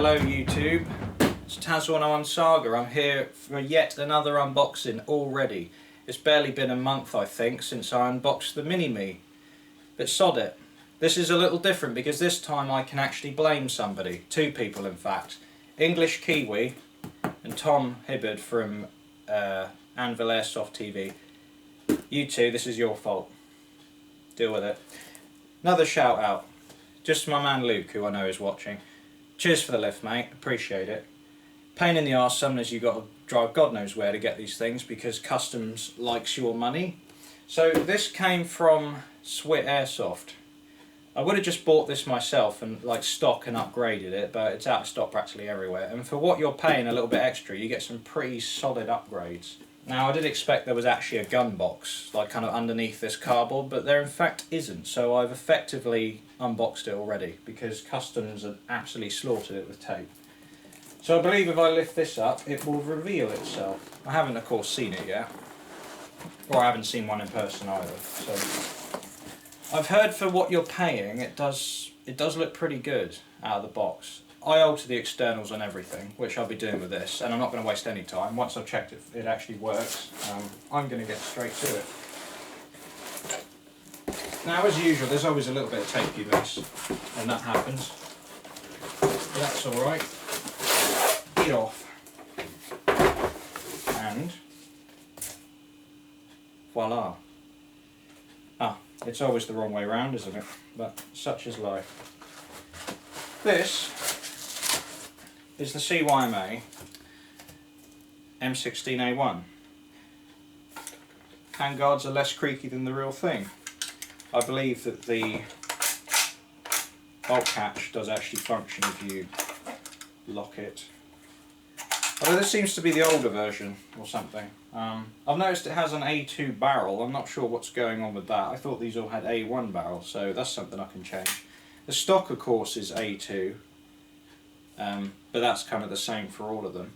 Hello YouTube, it's Taz101 Saga. I'm here for yet another unboxing already. It's barely been a month I think since I unboxed the Mini-Me. But sod it. This is a little different because this time I can actually blame somebody. Two people in fact. English Kiwi and Tom Hibbard from Anvil Airsoft TV. You two, this is your fault. Deal with it. Another shout out. Just to my man Luke, who I know is watching. Cheers for the lift, mate. Appreciate it. Pain in the arse, sometimes you've got to drive God knows where to get these things because customs likes your money. So this came from Swit Airsoft. I would have just bought this myself and like stock and upgraded it, but it's out of stock practically everywhere. And for what you're paying a little bit extra, you get some pretty solid upgrades. Now I did expect there was actually a gun box, like kind of underneath this cardboard, but there in fact isn't. So I've effectively unboxed it already because customs have absolutely slaughtered it with tape. So I believe if I lift this up, it will reveal itself. I haven't of course seen it yet, or I haven't seen one in person either. So I've heard for what you're paying, it does look pretty good out of the box. I alter the externals on everything, which I'll be doing with this, and I'm not going to waste any time. Once I've checked if it actually works, I'm going to get straight to it. Now, as usual, there's always a little bit of tape you miss, and that happens. That's alright. Get off. And voila. Ah, it's always the wrong way round, isn't it? But such is life. This is the CYMA M16A1. Handguards are less creaky than the real thing. I believe that the bolt catch does actually function if you lock it. Although this seems to be the older version or something. I've noticed it has an A2 barrel. I'm not sure what's going on with that. I thought these all had A1 barrels, so that's something I can change. The stock of course is A2. But that's kind of the same for all of them.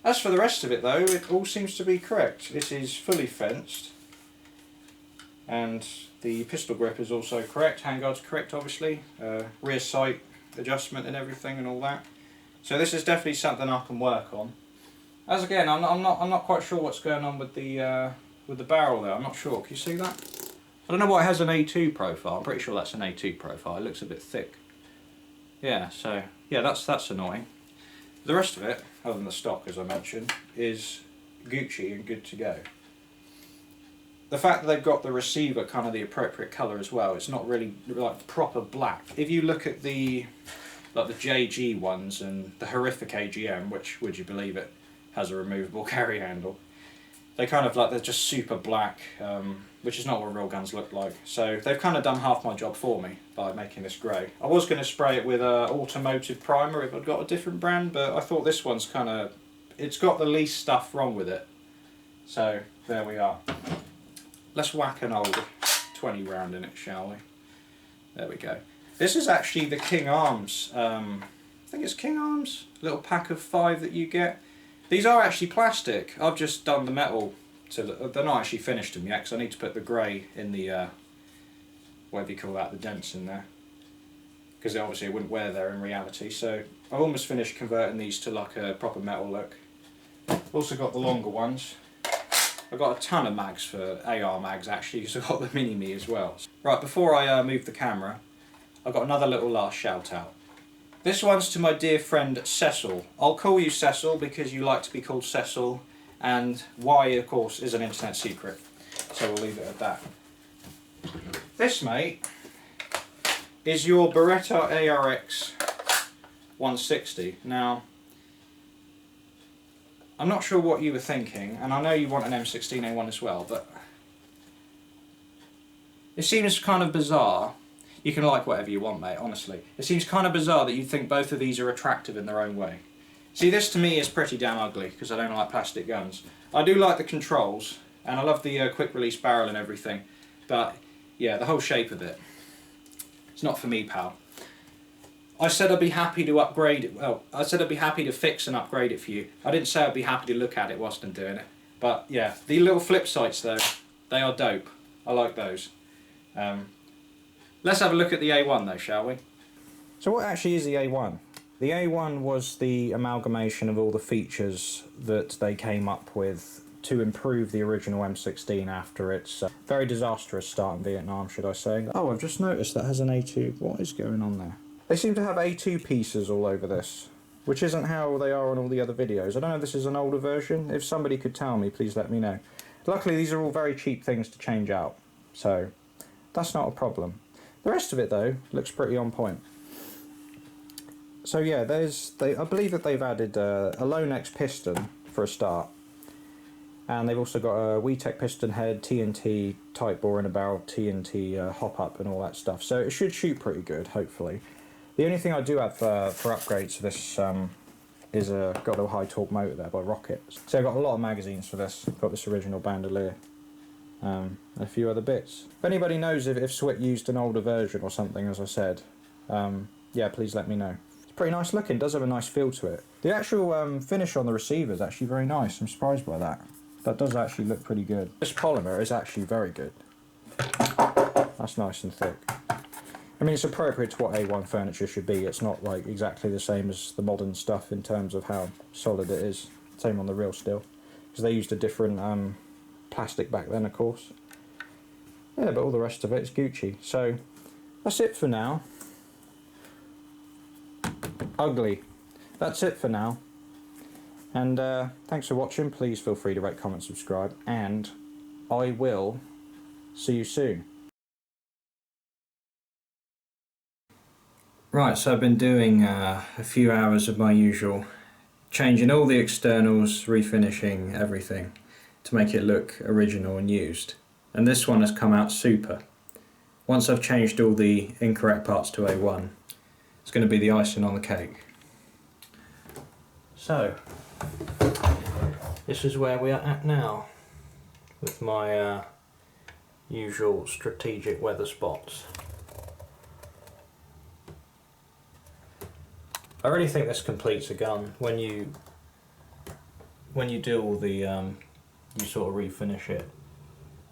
As for the rest of it though, it all seems to be correct. This is fully fenced, and the pistol grip is also correct, handguard's correct obviously, rear sight adjustment and everything and all that. So this is definitely something I can work on. As again, I'm not quite sure what's going on with the barrel there. I'm not sure. Can you see that? I don't know why it has an A2 profile. I'm pretty sure that's an A2 profile. It looks a bit thick. Yeah, so yeah, that's annoying. The rest of it, other than the stock as I mentioned, is Gucci and good to go. The fact that they've got the receiver kind of the appropriate colour as well, it's not really like proper black. If you look at the like the JG ones and the horrific AGM, which would you believe it, has a removable carry handle, they kind of like they're just super black, which is not what real guns look like. So they've kind of done half my job for me by making this grey. I was going to spray it with an automotive primer if I'd got a different brand, but I thought this one's kind of, it's got the least stuff wrong with it. So there we are. Let's whack an old 20 round in it, shall we? There we go. This is actually the King Arms, I think it's King Arms, little pack of 5 that you get. These are actually plastic. I've just done the metal to they're not actually finished them yet because I need to put the grey in the whatever you call that, the dents in there, because obviously it wouldn't wear there in reality. So I've almost finished converting these to like a proper metal look. Also got the longer ones. I've got a ton of mags for AR mags actually, because I've got the Mini-Me as well. Right, before I move the camera, I've got another little last shout out. This one's to my dear friend Cecil. I'll call you Cecil because you like to be called Cecil, and why of course is an internet secret, so we'll leave it at that. This, mate, is your Beretta ARX 160. Now, I'm not sure what you were thinking, and I know you want an M16A1 as well, but it seems kind of bizarre. You can like whatever you want, mate, honestly. It seems kind of bizarre that you think both of these are attractive in their own way. See, this to me is pretty damn ugly, because I don't like plastic guns. I do like the controls, and I love the quick release barrel and everything, but yeah, the whole shape of it, it's not for me, pal. I said I'd be happy to upgrade it, well, I said I'd be happy to fix and upgrade it for you. I didn't say I'd be happy to look at it whilst I'm doing it. But yeah, the little flip sights though, they are dope. I like those. Let's have a look at the A1 though, shall we? So what actually is the A1? The A1 was the amalgamation of all the features that they came up with to improve the original M16 after its very disastrous start in Vietnam, should I say. Oh, I've just noticed that has an A2. What is going on there? They seem to have A2 pieces all over this, which isn't how they are on all the other videos. I don't know if this is an older version. If somebody could tell me, please let me know. Luckily, these are all very cheap things to change out, so that's not a problem. The rest of it, though, looks pretty on point. So yeah, I believe that they've added a Lonex piston for a start, and they've also got a WeTech piston head, TNT tight bore in a barrel, TNT hop up and all that stuff. So it should shoot pretty good, hopefully. The only thing I do have for upgrades for this is got a high torque motor there by Rocket. So I've got a lot of magazines for this. Got this original bandolier, a few other bits. If anybody knows if Swit used an older version or something, as I said, yeah, please let me know. Pretty nice looking, does have a nice feel to it. The actual finish on the receiver is actually very nice. I'm surprised by that. That does actually look pretty good. This polymer is actually very good. That's nice and thick. I mean, it's appropriate to what A1 furniture should be. It's not like exactly the same as the modern stuff in terms of how solid it is. Same on the real steel, because they used a different plastic back then, of course. Yeah, but all the rest of it is Gucci. So that's it for now. Ugly. That's it for now. And thanks for watching. Please feel free to rate, comment, subscribe, and I will see you soon. Right, so I've been doing a few hours of my usual, changing all the externals, refinishing everything to make it look original and used. And this one has come out super. Once I've changed all the incorrect parts to A1, it's going to be the icing on the cake. So, this is where we are at now with my usual strategic weather spots. I really think this completes a gun. When you do all the, you sort of refinish it,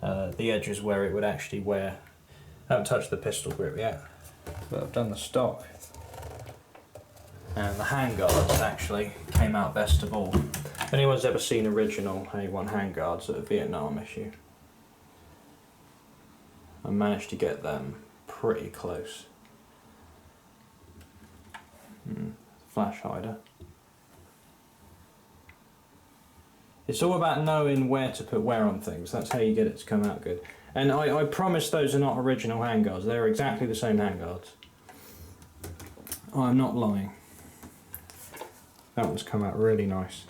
the edges where it would actually wear. I haven't touched the pistol grip yet, but I've done the stock. And the handguards actually came out best of all. If anyone's ever seen original A1 handguards at a Vietnam issue, I managed to get them pretty close. Flash hider. It's all about knowing where to put wear on things. That's how you get it to come out good. And I promise those are not original handguards. They're exactly the same handguards. I'm not lying. That one's come out really nice.